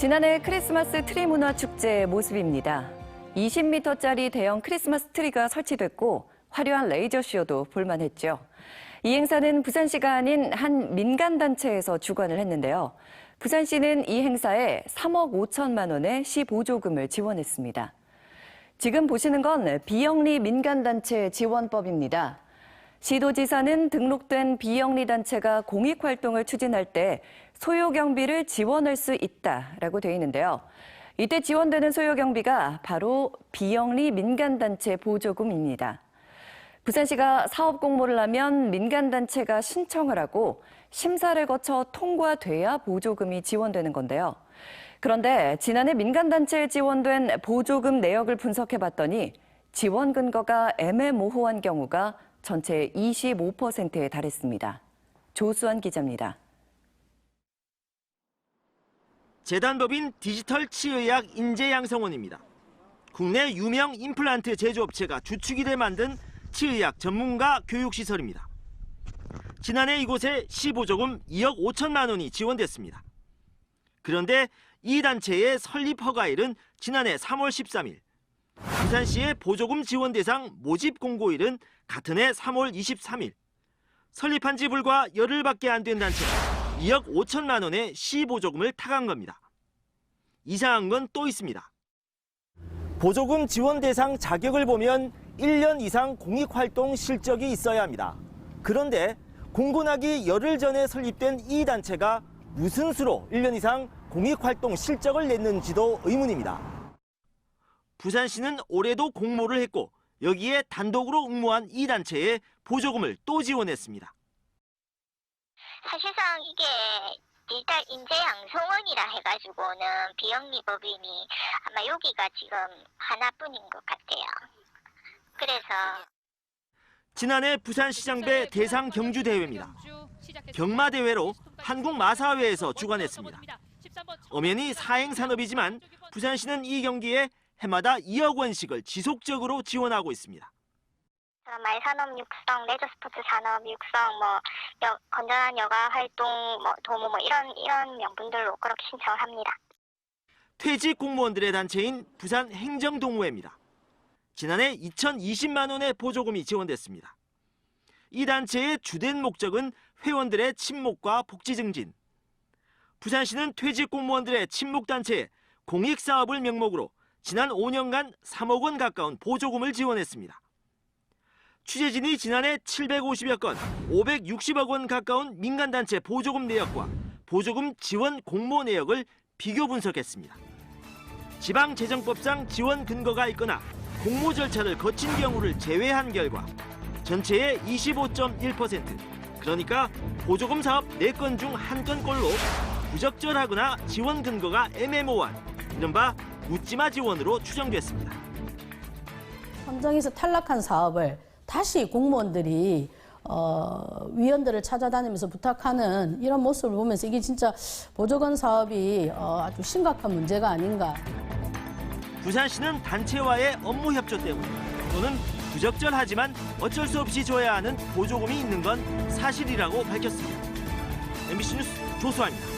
지난해 크리스마스 트리 문화 축제의 모습입니다. 20m짜리 대형 크리스마스 트리가 설치됐고 화려한 레이저 쇼도 볼만했죠. 이 행사는 부산시가 아닌 한 민간단체에서 주관을 했는데요. 부산시는 이 행사에 3억 5천만 원의 시 보조금을 지원했습니다. 지금 보시는 건 비영리 민간단체 지원법입니다. 시도지사는 등록된 비영리 단체가 공익활동을 추진할 때 소요 경비를 지원할 수 있다라고 돼 있는데요. 이때 지원되는 소요 경비가 바로 비영리 민간단체 보조금입니다. 부산시가 사업 공모를 하면 민간단체가 신청을 하고 심사를 거쳐 통과돼야 보조금이 지원되는 건데요. 그런데 지난해 민간단체에 지원된 보조금 내역을 분석해봤더니 지원 근거가 애매모호한 경우가 전체의 25%에 달했습니다. 조수환 기자입니다. 재단법인 디지털 치의학 인재양성원입니다. 국내 유명 임플란트 제조업체가 주축이 돼 만든 치의학 전문가 교육시설입니다. 지난해 이곳에 시보조금 2억 5천만 원이 지원됐습니다. 그런데 이 단체의 설립 허가일은 지난해 3월 13일, 부산시의 보조금 지원 대상 모집 공고일은 같은 해 3월 23일, 설립한 지 불과 열흘밖에 안 된 단체가 2억 5천만 원의 시보조금을 타간 겁니다. 이상한 건 또 있습니다. 보조금 지원 대상 자격을 보면 1년 이상 공익활동 실적이 있어야 합니다. 그런데 공고 나기 열흘 전에 설립된 이 단체가 무슨 수로 1년 이상 공익활동 실적을 냈는지도 의문입니다. 부산시는 올해도 공모를 했고 여기에 단독으로 응모한 이 단체에 보조금을 또 지원했습니다. 사실상 이게 디지털 인재양성원이라 해가지고는 비영리 법인이 아마 여기가 지금 하나뿐인 것 같아요. 그래서 지난해 부산시장배 대상 경주대회입니다. 경마대회로 한국마사회에서 주관했습니다. 엄연히 사행산업이지만 부산시는 이 경기에 해마다 2억 원씩을 지속적으로 지원하고 있습니다. 말산업 육성, 레저 스포츠 산업 육성, 건전한 여가 활동, 도모 이런 명분들로 그렇게 신청을 합니다. 퇴직 공무원들의 단체인 부산 행정동호회입니다. 지난해 2,020만 원의 보조금이 지원됐습니다. 이 단체의 주된 목적은 회원들의 친목과 복지 증진. 부산시는 퇴직 공무원들의 친목단체에 공익사업을 명목으로 지난 5년간 3억 원 가까운 보조금을 지원했습니다. 취재진이 지난해 750여 건, 560억 원 가까운 민간단체 보조금 내역과 보조금 지원 공모 내역을 비교 분석했습니다. 지방재정법상 지원 근거가 있거나 공모 절차를 거친 경우를 제외한 결과 전체의 25.1%, 그러니까 보조금 사업 4건 중 1건꼴로 부적절하거나 지원 근거가 애매모호한 이른바 묻지마 지원으로 추정됐습니다. 현장에서 탈락한 사업을 다시 공무원들이 위원들을 찾아다니면서 부탁하는 이런 모습을 보면서 이게 진짜 보조금 사업이 아주 심각한 문제가 아닌가. 부산시는 단체와의 업무 협조 때문에 또는 부적절하지만 어쩔 수 없이 줘야 하는 보조금이 있는 건 사실이라고 밝혔습니다. MBC 뉴스 조수아입니다.